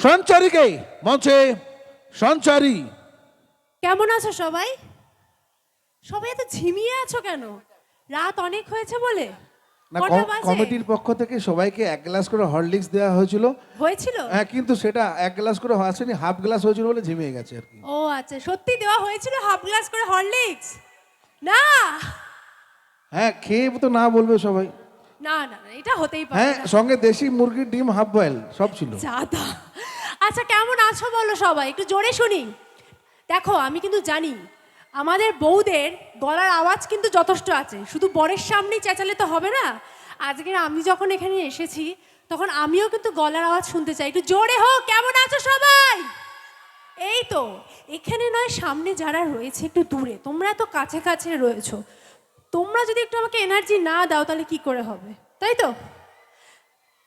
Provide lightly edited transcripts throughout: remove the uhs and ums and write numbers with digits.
সঞ্চারীকে মঞ্চে। সঞ্চারী, কেমন আছো সবাই? সবাই এত ঝিমিয়ে আছো কেন? রাত অনেক হয়েছে বলে? না, কটা বাজে? কমিটির পক্ষ থেকে সবাইকে 1 গ্লাস করে হরলিক্স দেওয়া হয়েছিল। হয়েছিল? হ্যাঁ, কিন্তু সেটা 1 গ্লাস করে আসেনি, হাফ গ্লাস হয়েছিল বলে ঝিমিয়ে গেছে আর কি। ও আচ্ছা, সত্যি দেওয়া হয়েছিল হাফ গ্লাস করে হরলিক্স? না হ্যাঁ, খেয়ে তো না বলবে সবাই। না না না, এটা হতেই পারে হ্যাঁ, না। সঙ্গে দেশি মুরগির ডিম হাফ বয়েল সব ছিল। জাদা। আচ্ছা, কেমন আছো বলো সবাই, একটু জোরে শুনি। দেখো, আমি কিন্তু জানি আমাদের বউদের গলার আওয়াজ কিন্তু যথেষ্ট আছে, শুধু বরের সামনেই চেঁচালে তো হবে না। আজকে আমি যখন এখানে এসেছি তখন আমিও কিন্তু গলার আওয়াজ শুনতে চাই, একটু জোরে হোক। কেমন আছো সবাই? এই তো, এখানে নয়, সামনে যারা রয়েছে একটু দূরে, তোমরা তো কাছে কাছে রয়েছো, তোমরা যদি একটু আমাকে এনার্জি না দাও তাহলে কি করে হবে, তাই তো?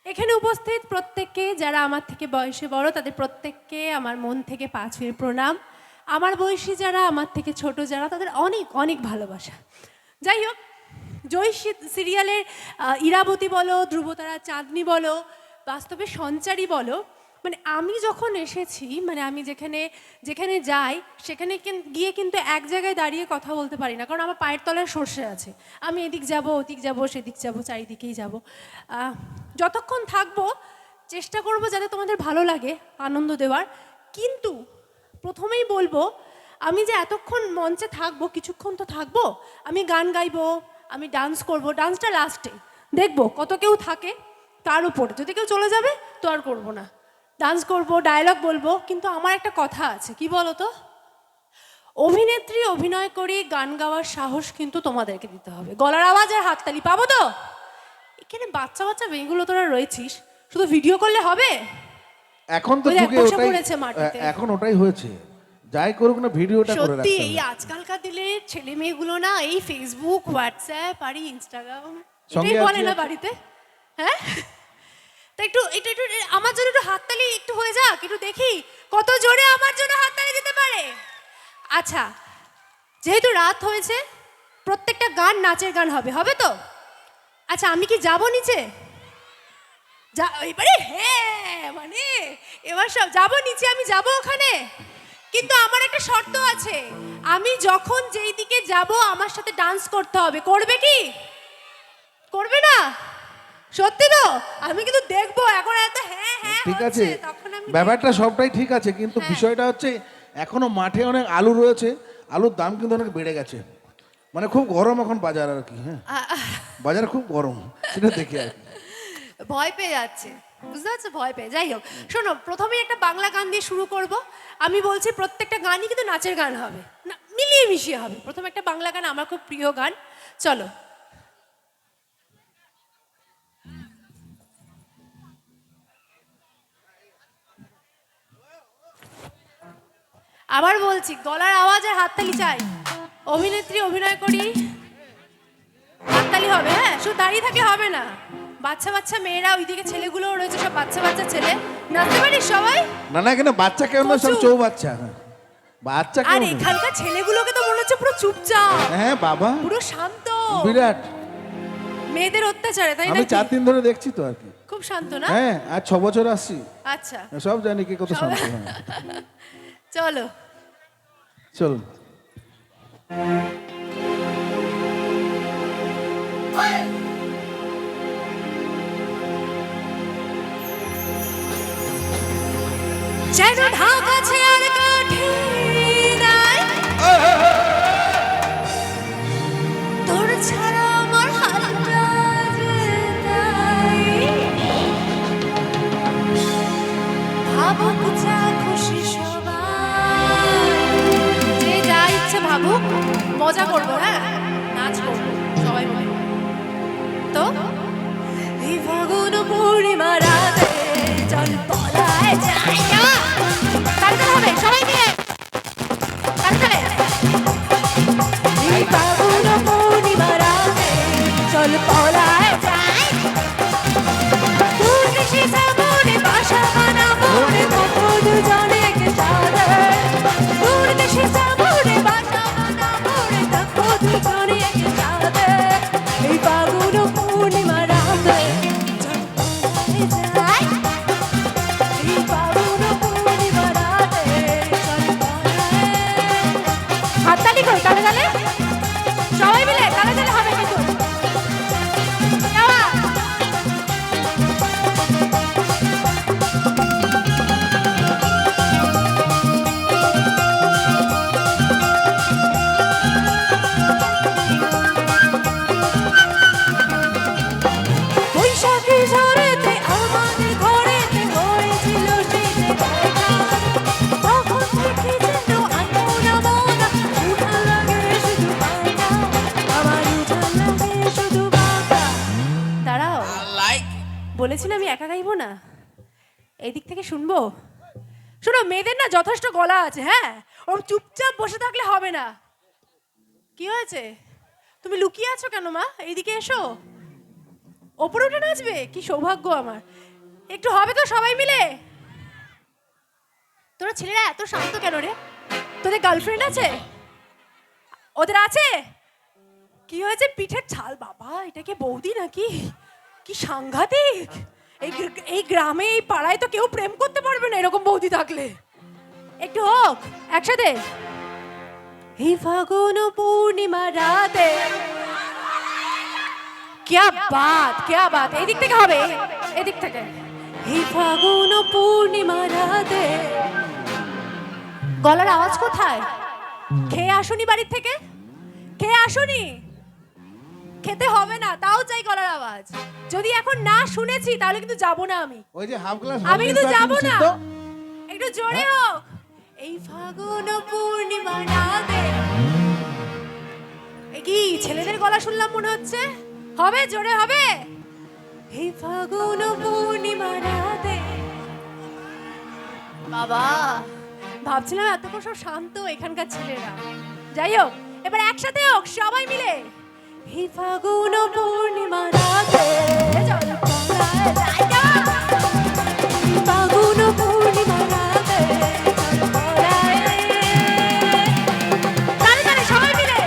এখানে উপস্থিত প্রত্যেককে, যারা আমার থেকে বয়সে বড়, তাদের প্রত্যেককে আমার মন থেকে 5 ফের প্রণাম। আমার বয়সী যারা, আমার থেকে ছোট যারা, তাদের অনেক অনেক ভালোবাসা। যাই হোক, জয় সিরিয়ালের ইরাবতী বলো, ধ্রুবতারা চাঁদনি বলো, বাস্তবে সঞ্চারী বলো, মানে আমি যখন এসেছি, মানে আমি যেখানে যেখানে যাই সেখানে গিয়ে কিন্তু এক জায়গায় দাঁড়িয়ে কথা বলতে পারি না, কারণ আমার পায়ের তলায় সর্ষে আছে। আমি এদিক যাব, ওদিক যাব, সেদিক যাব, চারিদিকেই যাব। যতক্ষণ থাকবো চেষ্টা করব যাতে তোমাদের ভালো লাগে, আনন্দ দেওয়ার। কিন্তু প্রথমেই বলবো, আমি যে এতক্ষণ মঞ্চে থাকবো, কিছুক্ষণ তো থাকবো, আমি গান গাইবো, আমি ডান্স করব, ডান্সটা লাস্টে দেখবো কত কেউ থাকে তার উপরে, যদি কেউ চলে যাবে তো আর করবো না। ডান্স করব, ডায়লগ বলবো, কিন্তু আমার একটা কথা আছে, কি বলো তো? অভিনেত্রী অভিনয় করে গান গাওয়ার সাহস কিন্তু তোমাদেরকে দিতে হবে। গলার আওয়াজ আর হাততালি পাবো তো? এখানে বাচ্চা বাচ্চা মেয়েগুলো তোরা রয়েছিস, শুধু ভিডিও করলে হবে? এখন তো ওই দেখ, যুগে বসে ওটাই, পড়েছে মাটিতে। এখন ওটাই হয়েছে, যাই করুক না ভিডিওটা করে সত্যি রাখতে এই হবে। আজকালকার দিনের ছেলে মেয়েগুলো না, এই ফেসবুক, হোয়াটসঅ্যাপ আর ইনস্টাগ্রাম সঙ্গে এটাই আর বলে কি না আছে? বাড়িতে। হ্যাঁ, তা একটু এটা একটু আমার জন্য একটু হাততালি একটু হয়ে যাক, একটু দেখি কত জোরে আমার জন্য হাততালি দিতে পারে। আচ্ছা, যেহেতু রাত হয়েছে, প্রত্যেকটা গান নাচের গান হবে, হবে তো? আচ্ছা, আমি কি যাব নিচে? এবারে হ্যাঁ, মানে এবার সব যাবো নিচে, আমি যাব ওখানে, কিন্তু আমার একটা শর্ত আছে, আমি যখন যেই দিকে যাব আমার সাথে ডান্স করতে হবে। করবে কি? করবে না? সত্যি তো? আমি কিন্তু দেখবো, এখন এত হ্যাঁ হ্যাঁ ঠিক আছে, হচ্ছে, তখন আমি ব্যাপারটা দেখবো। সবটাই ঠিক আছে, কিন্তু হ্যাঁ। বিষয়টা হচ্ছে এখনো মাঠে অনেক আলু রয়েছে, আলুর দাম কিন্তু অনেক বেড়ে গেছে, মানে খুব গরম এখন বাজার আর কি। হ্যাঁ, বাজার খুব গরম, সেটা দেখে আর কি। ভয় পেয়ে যাচ্ছে, বুঝতে পারছো? ভয় পেয়ে। যাই হোক, শোনো, প্রথমেই একটা বাংলা গান দিয়ে শুরু করব। আমি বলছি প্রত্যেকটা গানই কিন্তু নাচের গান হবে না, মিলিয়ে মিশিয়ে হবে। প্রথমে একটা বাংলা গান, আমার খুব প্রিয় গান, চলো। আবার বলছি, গলার আওয়াজ আর হাততালি চাই। অভিনেত্রী অভিনয় করি, হাততালি হবে। হ্যাঁ, শুধু দাঁড়িয়ে থাকলে হবে না। বাচ্চা বাচ্চা মেয়েরা, ওইদিকে ছেলেগুলোও রয়েছে, সব বাচ্চা বাচ্চা ছেলে, নাচতে পারিস সবাই? না না, এখানে বাচ্চা কেউ না, সব প্রচুর। চৌবাচ্চা। হ্যাঁ, বাচ্চা আর কেউ না। এখানকার ছেলেগুলোকে তো মনে হচ্ছে পুরো চুপচাপ, হ্যাঁ বাবা, পুরো শান্ত, বিরাট। মেয়েদের অত্যাচারে, তাই আমি না? 4 দিন ধরে দেখছি তো আর কি। খুব শান্ত না? হ্যাঁ, আর 6 বছর আসছি, আচ্ছা, সব জানি কি কত শান্ত। হ্যাঁ, চলো। চলুন। যেন ঢাক আছে আর কাঠি নাই, তোর ছাড়া আমার হাতটা যে তাই। ভাবুক যা খুশি সবাই, যে যা ইচ্ছে ভাবুক, মজা করবো, হ্যাঁ, নাচ করবো সবাই মিলে। তো এই ফাগুন পূর্ণিমা রাতে চল পলায় যাই না। তাড়াতাড়ি হবে, সবাই মিলে তাড়াতাড়ি। এই ফাগুন পূর্ণিমা রাতে চল পলায় যাই, দূর দেশে সামনে বাসা বানাবো রে, কত দুজনেকে সাথে। দূর দেশে সামনে বাসা বানাবো রে, কত দুজনেকে সাথে। এই ফাগুন পূর্ণিমা রাতে চল পলায় যাই, এই ফাগুন এই দিক থেকে শুনবো? শোনো, মেয়েদের না যথেষ্ট গলা আছে, হ্যাঁ, ওরকম চুপচাপ বসে থাকলে হবে না। কি হয়েছে? তুমি লুকিয়ে আছো কেন মা? এইদিকে এসো, ওপরে উঠে নাচবে, কি সৌভাগ্য আমার। একটু হবে তো সবাই মিলে। তোরা ছেলেরা এত শান্ত কেন রে? তোদের গার্লফ্রেন্ড আছে? ওদের আছে? কি হয়েছে? পিঠের ছাল, বাবা এটা কি বৌদি নাকি? কি সাংঘাতিক! এই গ্রামে, এই পাড়ায় তো কেউ প্রেম করতে পারবে না এরকম বৌদি থাকলে। একটু হোক একসাথে। এই ফাগুন পূর্ণিমা রাতে, क्या बात, क्या बात। এদিক থেকে হবে, এদিক থেকে। এই ফাগুন পূর্ণিমা রাতে, গলার আওয়াজ কোথায়? খেয়ে আসুনি বাড়ির থেকে? খেয়ে আসুনি? খেতে হবে না, তাও চাই গলার আওয়াজ। যদি এখন না শুনেছি তাহলে কিন্তু যাব না আমি। ওই যে হাফ গ্লাস আমি কিন্তু যাব না। একটু জোরে হোক। এই ফাগুন পূর্ণিমা রাতে। এ কি ছেলেদের গলা শুনলাম মনে হচ্ছে? হবে, জোরে হবে। এই ফাগুন পূর্ণিমা রাতে। বাবা, ভাবছিলাম এতক্ষণ সব শান্ত এখানকার ছেলেরা। যাই হোক, এবার একসাথে হোক সবাই মিলে। এই ফাগুন পূর্ণিমা রাতে, জলপলায় যাই না। ফাগুন পূর্ণিমা রাতে, জলপলায়। তালে তালে সবাই মিলে।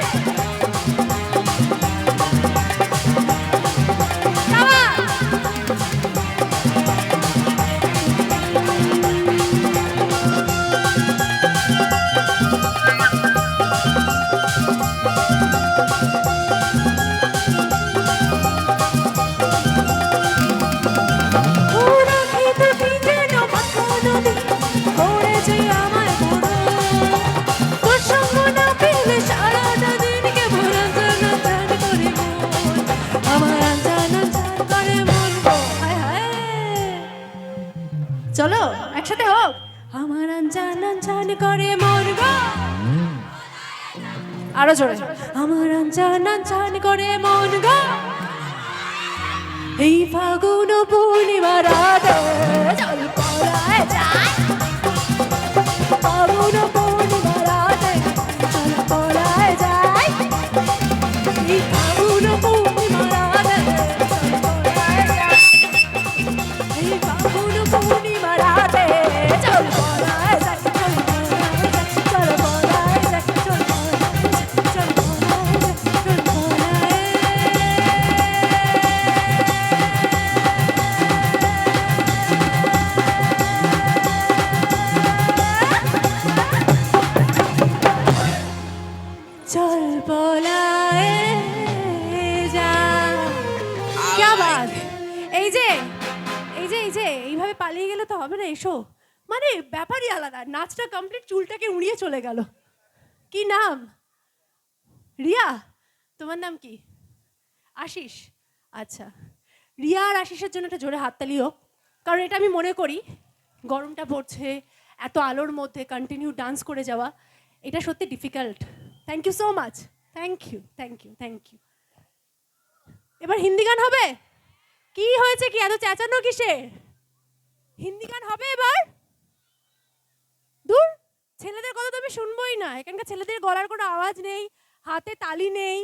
চলো একসাথে হোক। আমার আনজান আনজান করে মন গো। আরো জোরে। আমার আনজান আনজান করে মন গো। এই ফাগুন পূর্ণিমা রাতে, জলপলায় যাই। ফাগুন পূর্ণিমা রাতে, জলপলায় যাই। এই ফাগুন পূর্ণিমা রাতে, জলপলায় যাই। এই ফাগুন পূর্ণিমা রাতে, জলপলায় যাই। জলপলায় যাই, জলপলায় যাই। क्या बात। এই যে এইভাবে পালিয়ে গেলে তো হবে না। এসো, মানে ব্যাপারই আলাদা। নাচটা কমপ্লিট, চুলটাকে উড়িয়ে চলে গেল। কি নাম? রিয়া। তোমার নাম কি? আশিস। আচ্ছা, রিয়া আর আশিসের জন্য একটা জোরে হাততালি হোক। কারণ এটা আমি মনে করি, গরমটা পড়ছে, এত আলোর মধ্যে কন্টিনিউ ডান্স করে যাওয়া, এটা সত্যি difficult. Thank you so much. Thank you, thank you, thank you. এবার হিন্দি গান হবে? কি হয়েছে, কি এত চেঁচানো কিসের? হিন্দি গান হবে এবার? দূর, ছেলেদের কথা তো আমি শুনবোই না। এখানকার ছেলেদের গলার কোনো আওয়াজ নেই, হাতে তালি নেই।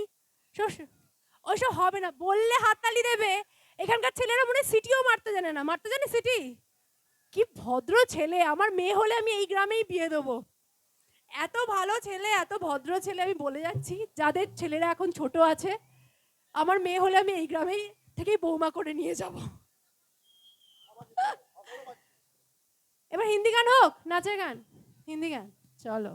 ওইসব হবে না। বললে হাত তালি দেবে। এখানকার ছেলেরা মনে হয় সিটিও মারতে জানে না। মারতে জানে সিটি? কি ভদ্র ছেলে! আমার মেয়ে হলে আমি এই গ্রামেই বিয়ে দেবো। এত ভালো ছেলে, এত ভদ্র ছেলে। আমি বলে যাচ্ছি, যাদের ছেলেরা এখন ছোট আছে, আমার মেয়ে হলে আমি এই গ্রামেই থেকেই বৌমা করে নিয়ে যাব। এবার হিন্দি গান হোক, নাচের গান, হিন্দি গান। চলো।